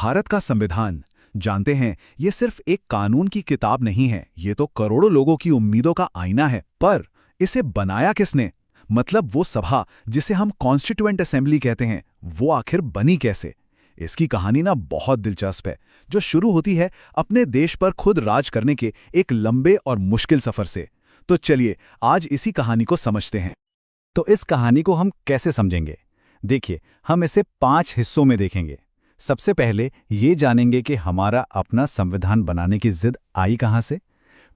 भारत का संविधान, जानते हैं, ये सिर्फ एक कानून की किताब नहीं है, ये तो करोड़ों लोगों की उम्मीदों का आईना है। पर इसे बनाया किसने? मतलब वो सभा जिसे हम कॉन्स्टिट्यूएंट असेंबली कहते हैं, वो आखिर बनी कैसे? इसकी कहानी ना बहुत दिलचस्प है, जो शुरू होती है अपने देश पर खुद राज करने के एक लंबे और मुश्किल सफर से। तो चलिए आज इसी कहानी को समझते हैं। तो इस कहानी को हम कैसे समझेंगे? देखिए, हम इसे 5 हिस्सों में देखेंगे। सबसे पहले ये जानेंगे कि हमारा अपना संविधान बनाने की जिद आई कहाँ से।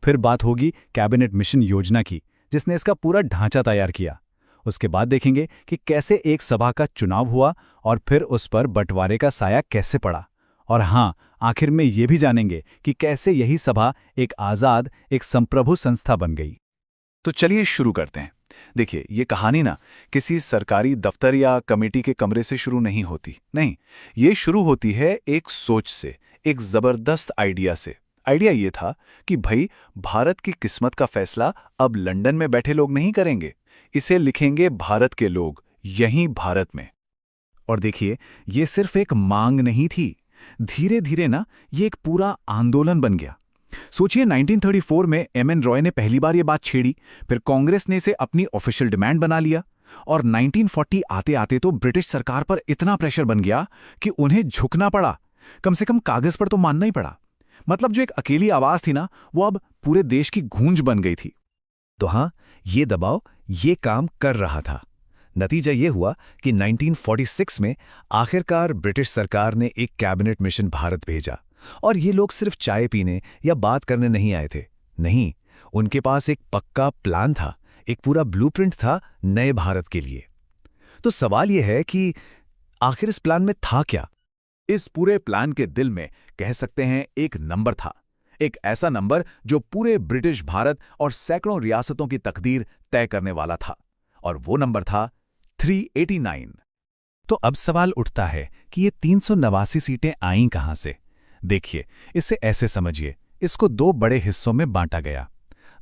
फिर बात होगी कैबिनेट मिशन योजना की, जिसने इसका पूरा ढांचा तैयार किया। उसके बाद देखेंगे कि कैसे एक सभा का चुनाव हुआ और फिर उस पर बंटवारे का साया कैसे पड़ा। और हाँ, आखिर में ये भी जानेंगे कि कैसे यही सभा एक आज़ाद, एक संप्रभु संस्था बन गई। तो चलिए शुरू करते हैं। देखिए, ये कहानी ना किसी सरकारी दफ्तर या कमेटी के कमरे से शुरू नहीं होती। नहीं, ये शुरू होती है एक सोच से, एक जबरदस्त आइडिया से। आइडिया ये था कि भाई, भारत की किस्मत का फैसला अब लंदन में बैठे लोग नहीं करेंगे, इसे लिखेंगे भारत के लोग, यहीं भारत में। और देखिए, ये सिर्फ एक मांग नहीं थी, धीरे धीरे ना ये एक पूरा आंदोलन बन गया। सोचिए, 1934 में एम.एन. रॉय ने पहली बार ये बात छेड़ी, फिर कांग्रेस ने इसे अपनी ऑफिशियल डिमांड बना लिया, और 1940 आते आते तो ब्रिटिश सरकार पर इतना प्रेशर बन गया कि उन्हें झुकना पड़ा। कम से कम कागज पर तो मानना ही पड़ा। मतलब जो एक अकेली आवाज थी ना, वो अब पूरे देश की गूंज बन गई थी। तो हाँ, ये दबाव ये काम कर रहा था। नतीजा ये हुआ कि 1946 में आखिरकार ब्रिटिश सरकार ने एक कैबिनेट मिशन भारत भेजा। और ये लोग सिर्फ चाय पीने या बात करने नहीं आए थे। नहीं, उनके पास एक पक्का प्लान था, एक पूरा ब्लूप्रिंट था नए भारत के लिए। तो सवाल यह है कि आखिर इस प्लान में था क्या? इस पूरे प्लान के दिल में कह सकते हैं एक नंबर था, एक ऐसा नंबर जो पूरे ब्रिटिश भारत और सैकड़ों रियासतों की तकदीर तय करने वाला था। और वो नंबर था 389। तो अब सवाल उठता है कि ये 389 सीटें आईं कहां से? देखिए, इसे ऐसे समझिए, इसको 2 बड़े हिस्सों में बांटा गया।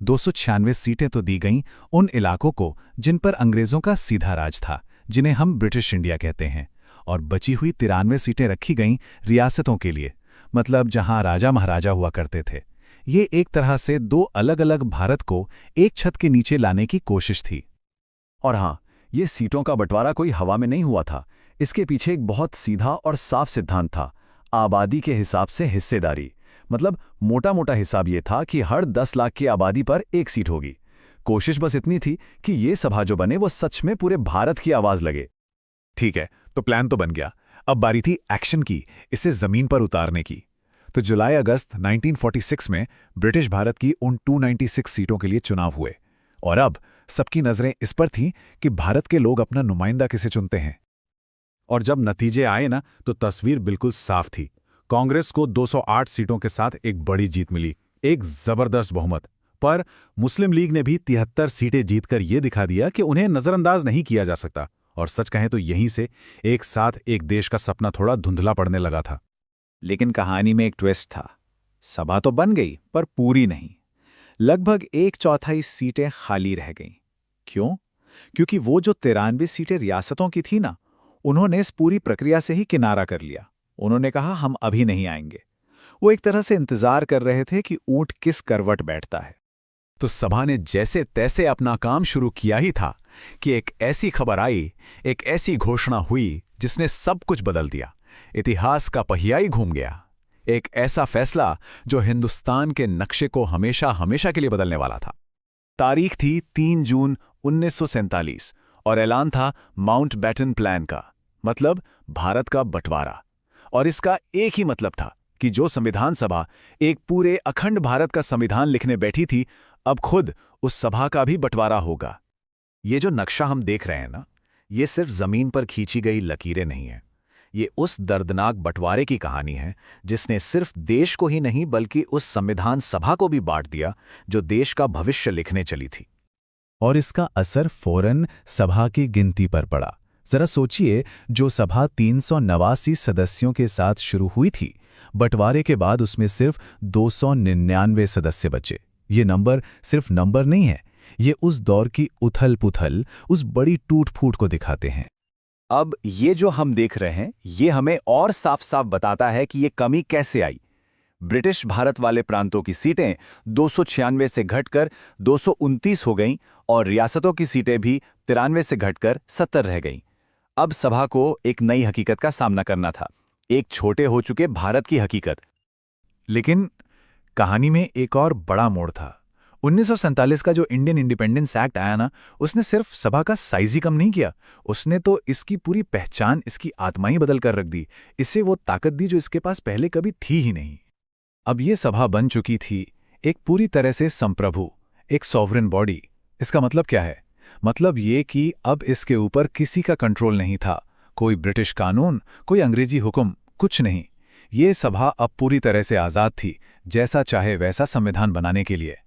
296 सीटें तो दी गईं उन इलाकों को जिन पर अंग्रेजों का सीधा राज था, जिन्हें हम ब्रिटिश इंडिया कहते हैं, और बची हुई 93 सीटें रखी गईं रियासतों के लिए, मतलब जहां राजा महाराजा हुआ करते थे। ये एक तरह से 2 अलग अलग भारत को एक छत के नीचे लाने की कोशिश थी। और हाँ, ये सीटों का बंटवारा कोई हवा में नहीं हुआ था। इसके पीछे एक बहुत सीधा और साफ सिद्धांत था, आबादी के हिसाब से हिस्सेदारी। मतलब मोटा मोटा हिसाब ये था कि हर 10 लाख की आबादी पर एक सीट होगी। कोशिश बस इतनी थी कि ये सभा जो बने वो सच में पूरे भारत की आवाज लगे। ठीक है, तो प्लान तो बन गया। अब बारी थी एक्शन की, इसे जमीन पर उतारने की। तो जुलाई अगस्त 1946 में ब्रिटिश भारत की उन 296 सीटों के लिए चुनाव हुए। और अब सबकी नजरें इस पर थीं कि भारत के लोग अपना नुमाइंदा किसे चुनते हैं। और जब नतीजे आए ना, तो तस्वीर बिल्कुल साफ थी। कांग्रेस को 208 सीटों के साथ एक बड़ी जीत मिली, एक जबरदस्त बहुमत। पर मुस्लिम लीग ने भी 73 सीटें जीतकर यह दिखा दिया कि उन्हें नजरअंदाज नहीं किया जा सकता। और सच कहें तो यहीं से एक साथ एक देश का सपना थोड़ा धुंधला पड़ने लगा था। लेकिन कहानी में एक ट्विस्ट था। सभा तो बन गई, पर पूरी नहीं। लगभग 1/4 सीटें खाली रह गईं। क्यों? क्योंकि वो जो 93 सीटें रियासतों की थी ना, उन्होंने इस पूरी प्रक्रिया से ही किनारा कर लिया। उन्होंने कहा, हम अभी नहीं आएंगे। वो एक तरह से इंतजार कर रहे थे कि ऊंट किस करवट बैठता है। तो सभा ने जैसे तैसे अपना काम शुरू किया ही था कि एक ऐसी खबर आई, एक ऐसी घोषणा हुई जिसने सब कुछ बदल दिया। इतिहास का पहिया ही घूम गया। एक ऐसा फैसला जो हिंदुस्तान के नक्शे को हमेशा हमेशा के लिए बदलने वाला था। तारीख थी 3 जून 1947 और ऐलान था माउंटबेटन प्लान का, मतलब भारत का बंटवारा। और इसका एक ही मतलब था कि जो संविधान सभा एक पूरे अखंड भारत का संविधान लिखने बैठी थी, अब खुद उस सभा का भी बंटवारा होगा। ये जो नक्शा हम देख रहे हैं ना, ये सिर्फ जमीन पर खींची गई लकीरें नहीं हैं। ये उस दर्दनाक बंटवारे की कहानी है जिसने सिर्फ देश को ही नहीं बल्कि उस संविधान सभा को भी बांट दिया जो देश का भविष्य लिखने चली थी। और इसका असर फौरन सभा की गिनती पर पड़ा। जरा सोचिए, जो सभा 389 सदस्यों के साथ शुरू हुई थी, बंटवारे के बाद उसमें सिर्फ 299 सदस्य बचे। ये नंबर सिर्फ नंबर नहीं है, ये उस दौर की उथल पुथल, उस बड़ी टूट फूट को दिखाते हैं। अब ये जो हम देख रहे हैं, ये हमें और साफ साफ बताता है कि ये कमी कैसे आई। ब्रिटिश भारत वाले प्रांतों की सीटें 296 से घटकर 229 हो गईं और रियासतों की सीटें भी 93 से घटकर 70 रह गईं। अब सभा को एक नई हकीकत का सामना करना था, एक छोटे हो चुके भारत की हकीकत। लेकिन कहानी में एक और बड़ा मोड़ था। 1947 का जो इंडियन इंडिपेंडेंस एक्ट आया ना, उसने सिर्फ सभा का साइज ही कम नहीं किया, उसने तो इसकी पूरी पहचान, इसकी आत्मा ही बदल कर रख दी। इससे वो ताकत दी जो इसके पास पहले कभी थी ही नहीं। अब ये सभा बन चुकी थी एक पूरी तरह से संप्रभु, एक सॉवरेन बॉडी। इसका मतलब क्या है? मतलब ये कि अब इसके ऊपर किसी का कंट्रोल नहीं था, कोई ब्रिटिश कानून, कोई अंग्रेजी हुक्म, कुछ नहीं। ये सभा अब पूरी तरह से आज़ाद थी, जैसा चाहे वैसा संविधान बनाने के लिए।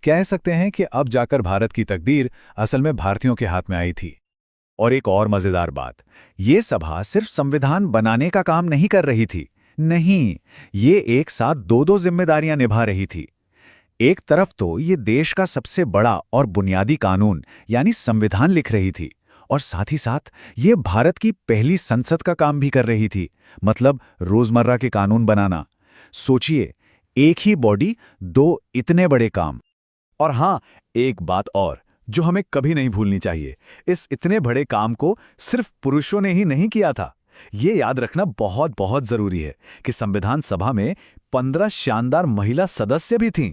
कह सकते हैं कि अब जाकर भारत की तकदीर असल में भारतीयों के हाथ में आई थी। और एक और मजेदार बात, ये सभा सिर्फ संविधान बनाने का काम नहीं कर रही थी। नहीं, ये एक साथ दो दो जिम्मेदारियां निभा रही थी। एक तरफ तो ये देश का सबसे बड़ा और बुनियादी कानून यानी संविधान लिख रही थी, और साथ ही साथ ये भारत की पहली संसद का काम भी कर रही थी, मतलब रोजमर्रा के कानून बनाना। सोचिए, एक ही बॉडी, दो इतने बड़े काम। और हाँ, एक बात और जो हमें कभी नहीं भूलनी चाहिए, इस इतने बड़े काम को सिर्फ पुरुषों ने ही नहीं किया था। ये याद रखना बहुत बहुत जरूरी है कि संविधान सभा में 15 शानदार महिला सदस्य भी थीं।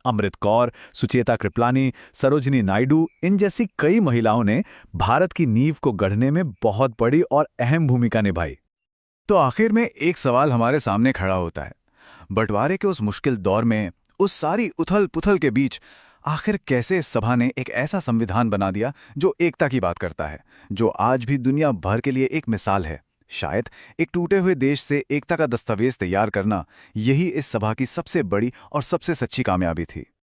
अमृत कौर, सुचेता कृपलानी, सरोजिनी नायडू, इन जैसी कई महिलाओं ने भारत की नींव को गढ़ने में बहुत बड़ी और अहम भूमिका निभाई। तो आखिर में एक सवाल हमारे सामने खड़ा होता है, बंटवारे के उस मुश्किल दौर में, उस सारी उथल पुथल के बीच आखिर कैसे इस सभा ने एक ऐसा संविधान बना दिया जो एकता की बात करता है, जो आज भी दुनिया भर के लिए एक मिसाल है। शायद एक टूटे हुए देश से एकता का दस्तावेज तैयार करना, यही इस सभा की सबसे बड़ी और सबसे सच्ची कामयाबी थी।